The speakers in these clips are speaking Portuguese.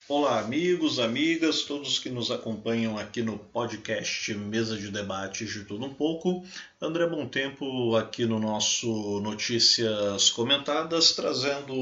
Olá, amigos, amigas, todos que nos acompanham aqui no podcast Mesa de Debates de Tudo Um Pouco. André Bom Tempo aqui no nosso Notícias Comentadas, trazendo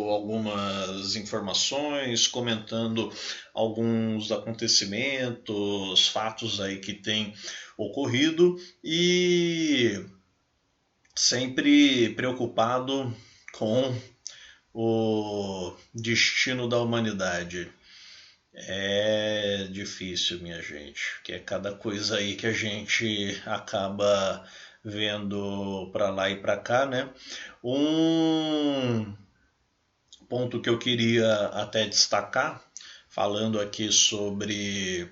algumas informações, comentando alguns acontecimentos, fatos aí que têm ocorrido e sempre preocupado com o destino da humanidade. É difícil, minha gente, que é cada coisa aí que a gente acaba vendo para lá e para cá, né? Um ponto que eu queria até destacar, falando aqui sobre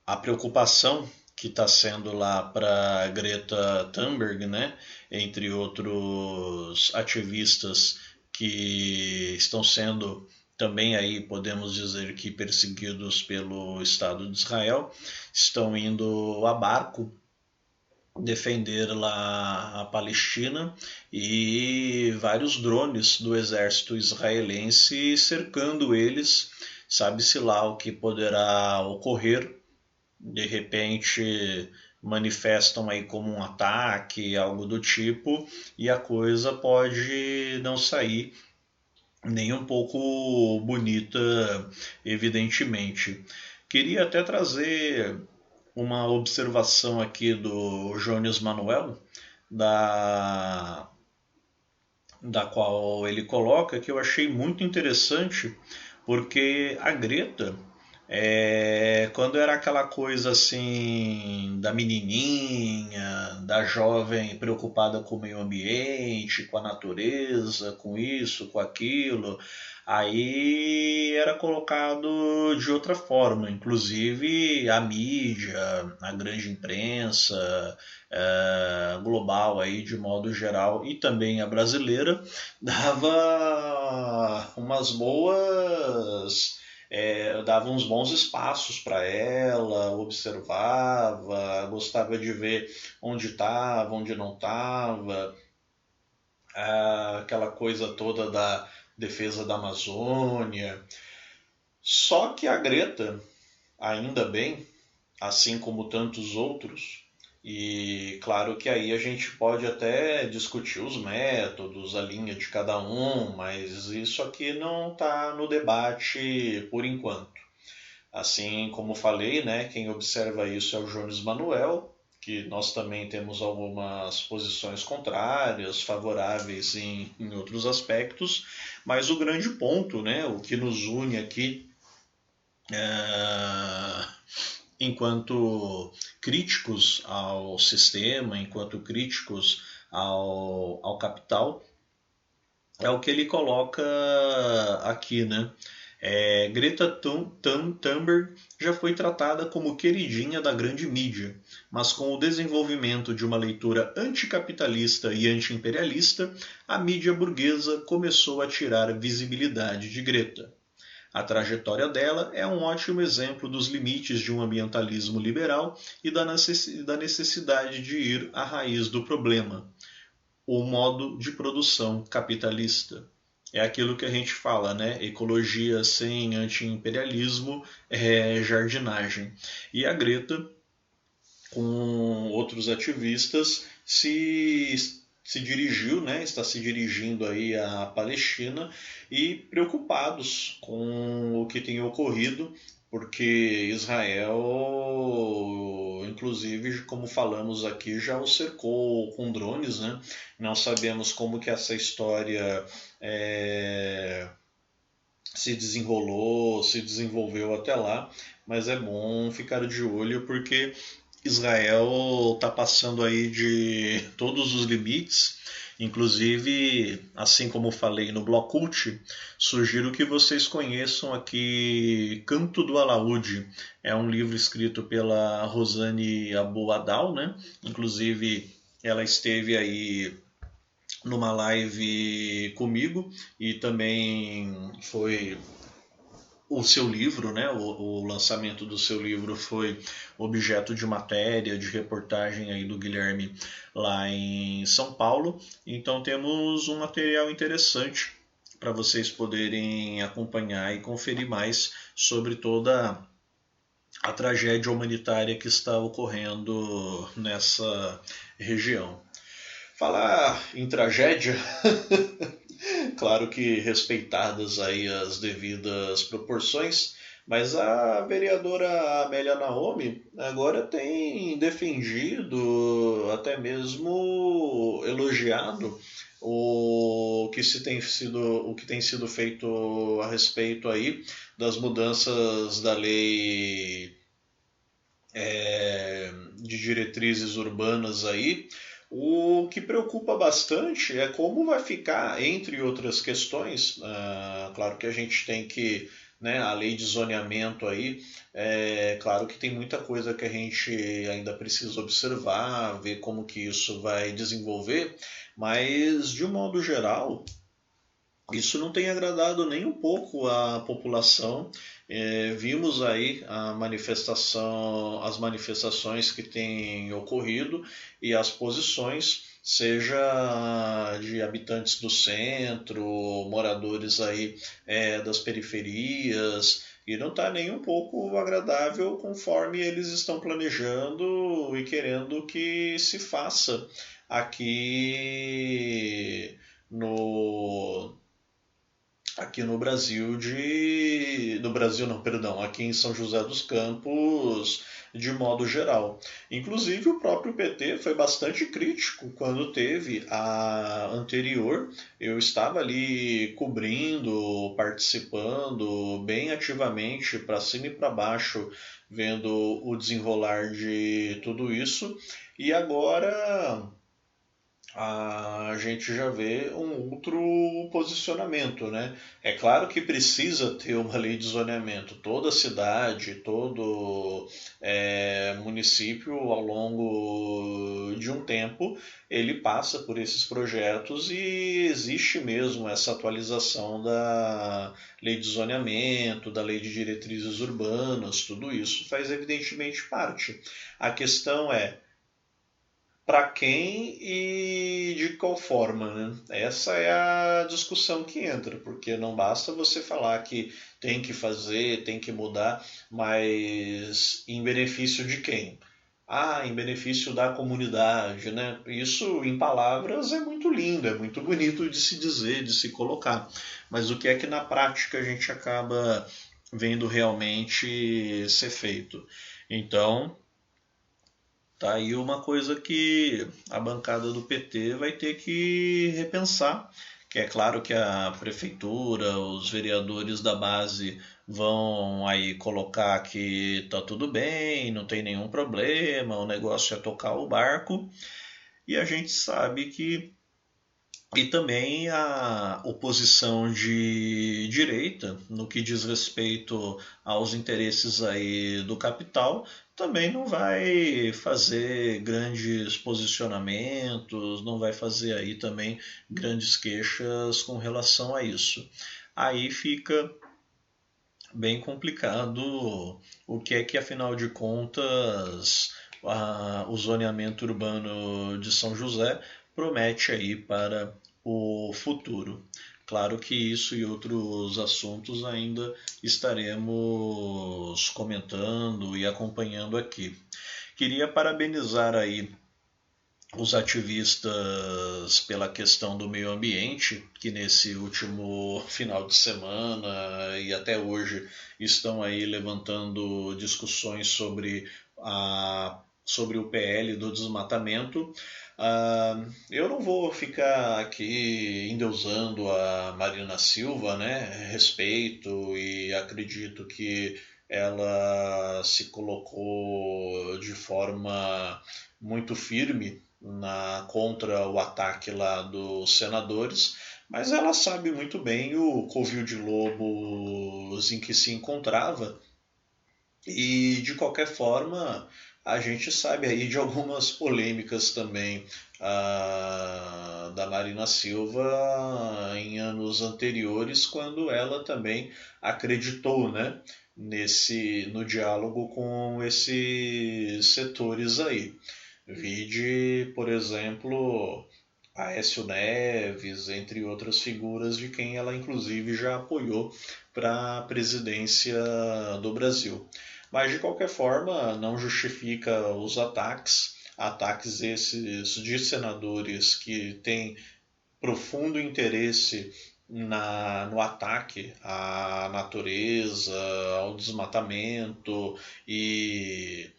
a preocupação que está sendo lá para Greta Thunberg, né? Entre outros ativistas que estão sendo também aí podemos dizer que perseguidos pelo Estado de Israel, estão indo a barco defender lá a Palestina e vários drones do exército israelense cercando eles. Sabe-se lá o que poderá ocorrer. De repente manifestam aí como um ataque, algo do tipo, e a coisa pode não sair nem um pouco bonita, evidentemente. Queria até trazer uma observação aqui do Jones Manuel, da, da qual ele coloca, que eu achei muito interessante, porque a Greta, quando era aquela coisa assim da menininha, da jovem preocupada com o meio ambiente, com a natureza, com isso, com aquilo, aí era colocado de outra forma, inclusive a mídia, a grande imprensa, global aí de modo geral e também a brasileira dava umas boas dava uns bons espaços para ela, observava, gostava de ver onde estava, onde não estava, aquela coisa toda da defesa da Amazônia. Só que a Greta, ainda bem, assim como tantos outros, e claro que aí a gente pode até discutir os métodos, a linha de cada um, mas isso aqui não está no debate por enquanto. Assim como falei, né, quem observa isso é o Jones Manuel, que nós também temos algumas posições contrárias, favoráveis em outros aspectos, mas o grande ponto, né, o que nos une aqui é, enquanto críticos ao sistema, enquanto críticos ao capital, é o que ele coloca aqui, né? Greta Thunberg já foi tratada como queridinha da grande mídia, mas com o desenvolvimento de uma leitura anticapitalista e antiimperialista, a mídia burguesa começou a tirar visibilidade de Greta. A trajetória dela é um ótimo exemplo dos limites de um ambientalismo liberal e da necessidade de ir à raiz do problema, o modo de produção capitalista. É aquilo que a gente fala, né? Ecologia sem anti-imperialismo é jardinagem. E a Greta, com outros ativistas, se dirigiu, né, está se dirigindo aí à Palestina e preocupados com o que tem ocorrido, porque Israel, inclusive, como falamos aqui, já o cercou com drones, né? Não sabemos como que essa história se desenrolou, se desenvolveu até lá, mas é bom ficar de olho porque Israel está passando aí de todos os limites. Inclusive, assim como falei no Blocult, sugiro que vocês conheçam aqui Canto do Alaúde. É um livro escrito pela Rosane Abu Adal, né? Inclusive, ela esteve aí numa live comigo e também foi o seu livro, né, o lançamento do seu livro foi objeto de matéria, de reportagem aí do Guilherme lá em São Paulo. Então temos um material interessante para vocês poderem acompanhar e conferir mais sobre toda a tragédia humanitária que está ocorrendo nessa região. Falar em tragédia, claro que respeitadas aí as devidas proporções, mas a vereadora Amélia Naomi agora tem defendido, até mesmo elogiado o que tem sido feito a respeito aí das mudanças da lei de diretrizes urbanas aí. O que preocupa bastante é como vai ficar, entre outras questões, claro que a gente tem que, né, a lei de zoneamento aí, claro que tem muita coisa que a gente ainda precisa observar, ver como que isso vai desenvolver, mas de um modo geral, isso não tem agradado nem um pouco a população. Vimos aí as manifestações que têm ocorrido e as posições, seja de habitantes do centro, moradores aí das periferias, e não está nem um pouco agradável conforme eles estão planejando e querendo que se faça aqui no aqui no Brasil no Brasil não, perdão, aqui em São José dos Campos de modo geral. Inclusive o próprio PT foi bastante crítico quando teve a anterior. Eu estava ali cobrindo, participando bem ativamente para cima e para baixo, vendo o desenrolar de tudo isso. E agora a gente já vê um outro posicionamento, né? É claro que precisa ter uma lei de zoneamento. Toda cidade, todo município, ao longo de um tempo, ele passa por esses projetos e existe mesmo essa atualização da lei de zoneamento, da lei de diretrizes urbanas, tudo isso faz evidentemente parte. A questão é para quem e de qual forma, né? Essa é a discussão que entra, porque não basta você falar que tem que fazer, tem que mudar, mas em benefício de quem? Ah, em benefício da comunidade, né? Isso em palavras é muito lindo, é muito bonito de se dizer, de se colocar, mas o que é que na prática a gente acaba vendo realmente ser feito? Então, tá aí uma coisa que a bancada do PT vai ter que repensar, que é claro que a prefeitura, os vereadores da base vão aí colocar que tá tudo bem, não tem nenhum problema, o negócio é tocar o barco, e a gente sabe que e também a oposição de direita, no que diz respeito aos interesses aí do capital, também não vai fazer grandes posicionamentos, não vai fazer aí também grandes queixas com relação a isso. Aí fica bem complicado o que é que, afinal de contas, o zoneamento urbano de São José promete aí para o futuro. Claro que isso e outros assuntos ainda estaremos comentando e acompanhando aqui. Queria parabenizar aí os ativistas pela questão do meio ambiente, que nesse último final de semana e até hoje estão aí levantando discussões sobre o PL do desmatamento. Eu não vou ficar aqui endeusando a Marina Silva, né? Respeito e acredito que ela se colocou de forma muito firme contra o ataque lá dos senadores, mas ela sabe muito bem o covil de lobos em que se encontrava e de qualquer forma a gente sabe aí de algumas polêmicas também da Marina Silva em anos anteriores, quando ela também acreditou, né, no diálogo com esses setores aí. Vide, por exemplo, Aécio Neves, entre outras figuras de quem ela inclusive já apoiou para a presidência do Brasil. Mas, de qualquer forma, não justifica os ataques esses de senadores que têm profundo interesse no ataque à natureza, ao desmatamento e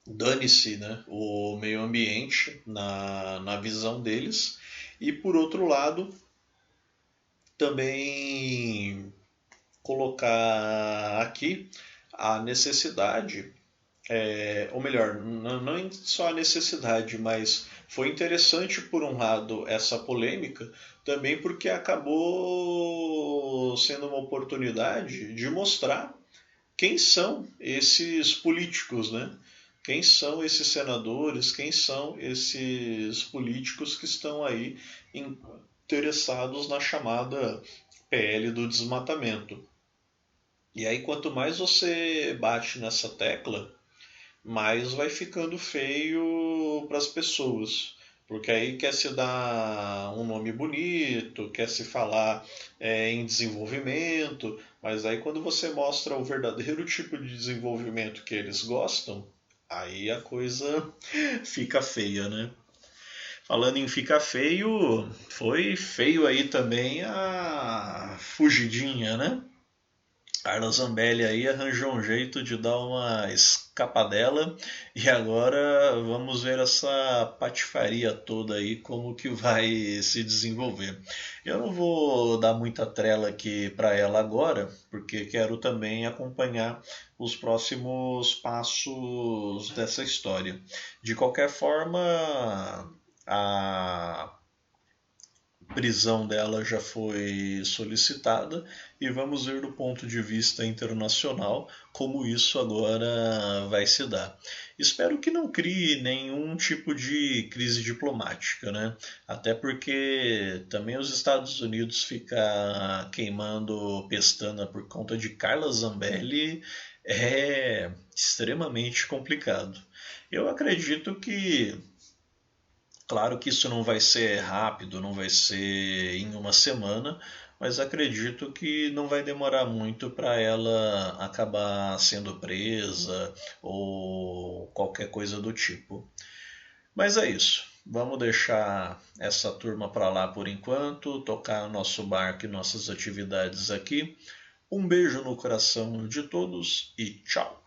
dane-se, né, o meio ambiente na visão deles. E por outro lado, também colocar aqui a necessidade, ou melhor, não só a necessidade, mas foi interessante por um lado essa polêmica, também porque acabou sendo uma oportunidade de mostrar quem são esses políticos, né? Quem são esses senadores, quem são esses políticos que estão aí interessados na chamada PL do desmatamento. E aí, quanto mais você bate nessa tecla, mais vai ficando feio para as pessoas. Porque aí quer se dar um nome bonito, quer se falar em desenvolvimento, mas aí quando você mostra o verdadeiro tipo de desenvolvimento que eles gostam, aí a coisa fica feia, né? Falando em ficar feio, foi feio aí também a fugidinha, né? Carla Zambelli aí arranjou um jeito de dar uma escapadela e agora vamos ver essa patifaria toda aí como que vai se desenvolver. Eu não vou dar muita trela aqui para ela agora, porque quero também acompanhar os próximos passos dessa história. De qualquer forma, a prisão dela já foi solicitada e vamos ver do ponto de vista internacional como isso agora vai se dar. Espero que não crie nenhum tipo de crise diplomática, né? Até porque também os Estados Unidos ficar queimando pestana por conta de Carla Zambelli é extremamente complicado. Eu acredito que claro que isso não vai ser rápido, não vai ser em uma semana, mas acredito que não vai demorar muito para ela acabar sendo presa ou qualquer coisa do tipo. Mas é isso. Vamos deixar essa turma para lá por enquanto, tocar nosso barco e nossas atividades aqui. Um beijo no coração de todos e tchau!